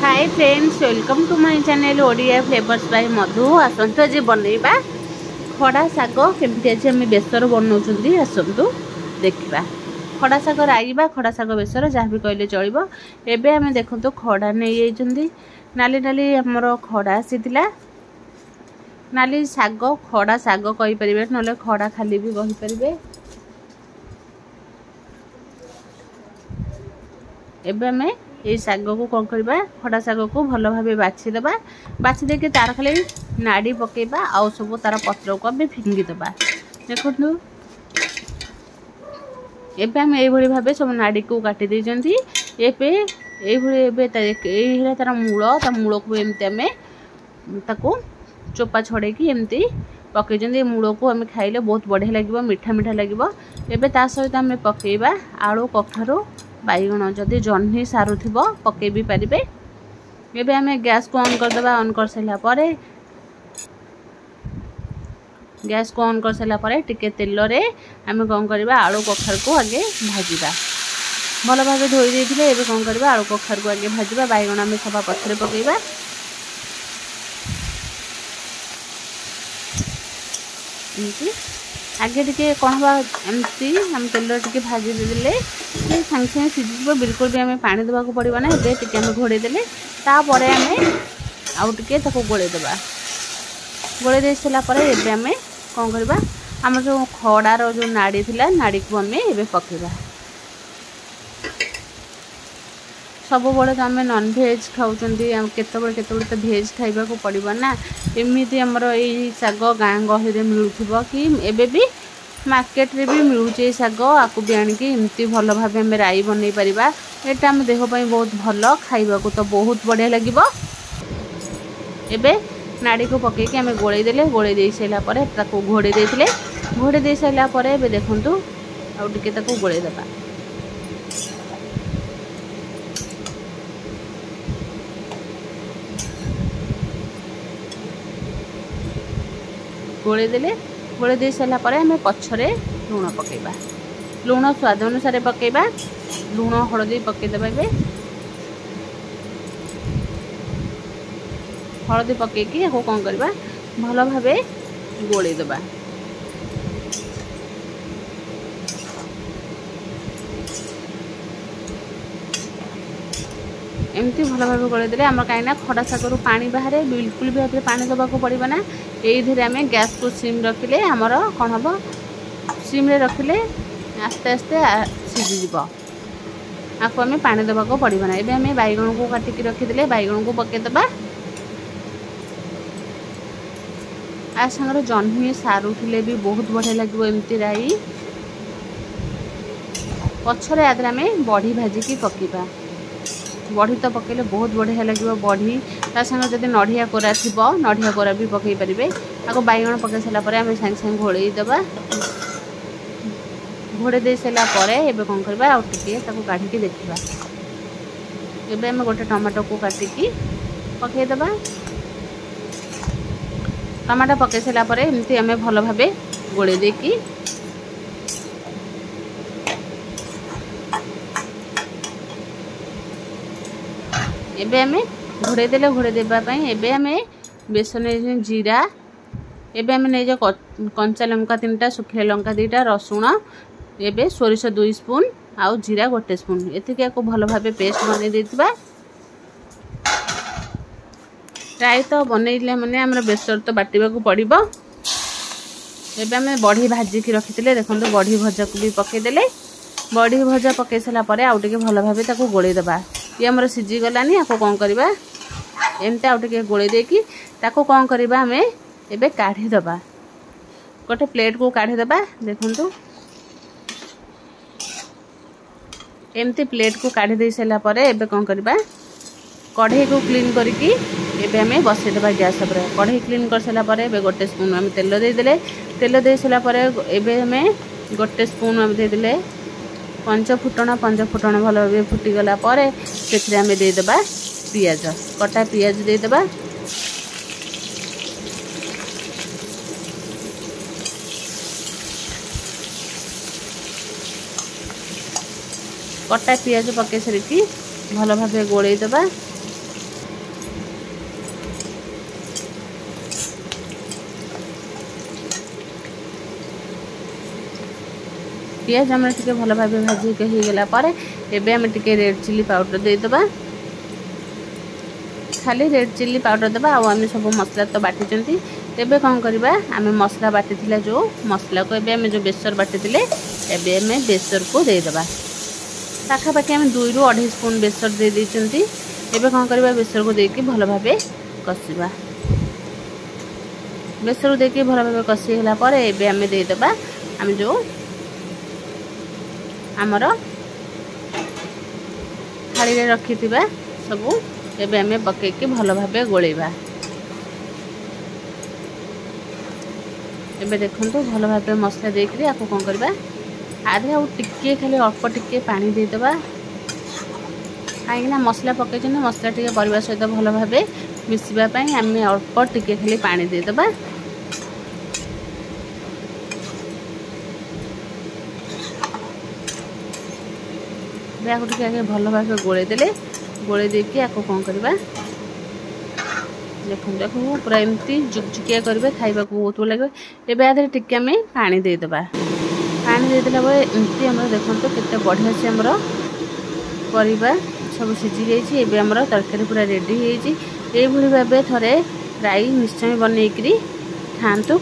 Hi friends, welcome to my channel Odia flavours by Madhu. आसतु आज बनइबा खड़ा शाग केमती आज आम बेसर बनाऊँ। आसतु देखा खड़ा शाग राइबा खड़ा शाग बेसर जहाँ भी कहले चलो। एबे आम देखो खड़ा नहीं जाइए नाली नाली आमर खड़ा आसीला नाली शाग खड़ा शाग कहींपर ना खड़ा खाली भी कहींपर। एबे आम ये शाग को कौन करबा खड़ा शाग को भल भाव बाछीदबा। बाछी देके तार खाली नाड़ी पकेबा आउ सब तार पत्र को आम फिंगीदबा। देखु एबे आम ये भाव सब नाड़ी को काटी देइजंती। एबे तार मूल को एमती आम ताको चोपा छड़ेकी एमती पकईजंती। मूल को आम खाइले बहुत बढ़िया लगे, मीठा मीठा लगे। एबे ता सहित आम पकेबा आलू कखारू बैगण जदि जह्नी सारू थी पकई भी पारे। एबे आम गैस को ऑन करदबा। ऑन कर सारा गैस को ऑन कर सारा टिके तेल रे आम कौन करबा आलू कखार को आगे भाजवा। भल भाव धोई देइथिले। एबे कौन करबा आलू कखार को आगे भाजवा। बैगण आम सभा पछरे पकेबा। आगे टिके कौन बा एमती हम तेल टिके भाजी देले सांगे सांगे सीझी। बिल्कुल भी आम पानी देवा पड़ो ना। ये टिके आम घोड़े देले तापर आम आउ टिके ताको गोले देबा। गोले दे सारा एबे आम कौन करबा आम जो खड़ार जो नाड़ी थिला नाड़ी को आम एबे पकेबा। सब बड़े तो आम नॉन भेज खाऊँ केतबे तो भेज खाइबा को पड़ो ना। एमती आमर यही शाग गाँ गहली मिलूब कि एबे भी मार्केट रे भी मिलूचे शाग आकु भी आनिकी एमती भल भाव आम राई बनई पारिबा। एटा आम देह पई बहुत भल, खाइबा को तो बहुत बढ़िया लगिबो। एबे नाड़ी को पकेकी आम गोले देले। गोले दे सारा परे ताको घोड़े देथिले। घोड़े दे सारा परे एबे देखंतु आउ टिके ताको गोले देबा। गोले देले। गोले दे सारा परे आम पछरे लुण पकेबा। लुण स्वाद अनुसार पकेबा। लुण हलदी पकेदेबा। एबे हलदी पकेकी या कौन करबा भल भावे गोले देबा। एमती भल भाव गोले देले आम कहीं खड़ा शागर पानी बाहर बिल्कुल भी भाव पानी देवा पड़ो ना। ये आम गैस को सिम रखिले आमर कौन हम सिम रे रखिले आस्ते आस्ते सीझीज। आपको आम पानी देवा पड़ो ना। एबे आम बैगण को काटिकी रखीदे बैगण को पकेदेबा। आ संगे जह्नी सारू थिले भी बहुत बढ़िया लगे एमती राई। पछरे आदि आम बड़ी भाजिकी पकेबा। बड़ी तो पकेले बहुत बढ़िया लगे। बड़ी ता संगे जदि नड़िया कोरा थी नड़िया कोरा भी पकई पारे। आपको बैगण पकई सारा आम सांगे सांगे घोड़े देबा। घोड़े दे सारा एबे कौन करबा आउ टिके ताको काढिकी देखिबा। एबे आम गोटे टमाटो को काटिकी पकई देबा। टमाटो पकई सारा एमती आम भल भावे गोले देकी एबे आम घोड़े देले। घोड़े देवाई एबे आम बेसन जीरा एबे आम नहीं कंचा लंका 3टा सुखिला लंका 2टा रसुण एबे सोरिष 2 स्पून आउ जीरा 1 स्पून एतिके को भल भाव पेस्ट बनै देथिबा। राई तो बनइले माने हमर बेसर तो बाटिबा को पड़िबो। एबे आम बड़ी भाजिकी रखिथिले देखंतु बड़ी भजा को भी पकई देले। बड़ी भजा पकई सारा परे आउ टिके भल भाव ताको गोले देबा। ये आमर सीझी गलानी। आपको कौन करबा एमती आउ टिके गोले देकी ताको कौन करबा आम एबे काढ़ी दबा। गोटे प्लेट को काढ़ी दबा। देखंतु एमती प्लेट को काढ़ी दे सारा परे एबे कौन करबा कढ़ई को क्लीन करिकी एबे आम बसई देबा गैस पर। कढ़ई क्लीन कर सारा परे एबे 1 स्पून आम तेल दे देले। तेल दे सारा परे एबे आम 1 स्पून आम दे देले पंच फुटण भल भाव फुटीगला से आम देदेबा पियाज। कटा पियाज देदेबा। कटा पियाज पकई सारिकी भल भाव गोले देबा। पियाज आम टे भल भाव भाजिक होगला एवं टे रेड चिली पाउडर देदेबा खाली रेड चिली पाउडर देबा आम सब मसला तो बाटी एबे कौन करवा आम मसला बाटी जो मसला को एबे जो बेसर बाटी एबे आम बेसर को देदेबा पाखापाखि आम 2 ରୁ 2.5 स्पून बेसर दे देइचंती एबे कौन करवा बेसर को देकी भल भाव कषिबा बेसर को देकी भल भाव कषि होला पर एबे आम देदेबा आम जो आमर थाली रे रखी सब एबे आम पकईकी भल भाव गोलेबा एबे देखंतु भल भाव मसला देकरी आपको कौन करबा आधे आउ टिके खाली अल्प टिके पानी देदेबा कहीं मसला पकई मसला टिके परिवा सहित भल भाव मिसवा आम अल्प टिके खाली पानी देदेबा आगे भल भाव गोले देकी आपको कौन करवा देखो देखो पूरा एमती जुकजुकिया करेंगे खाइबा बहुत भल लगे एवं आधे टिके आम पानी देदेबा पानी देदेला बेले एमती आम देखो केते बढ़िया से आमर परिबा सब सीझी जाइए आमर तरकारी पूरा रेडी हो भाव थे फ्राई निश्चय बनईकरी खातु।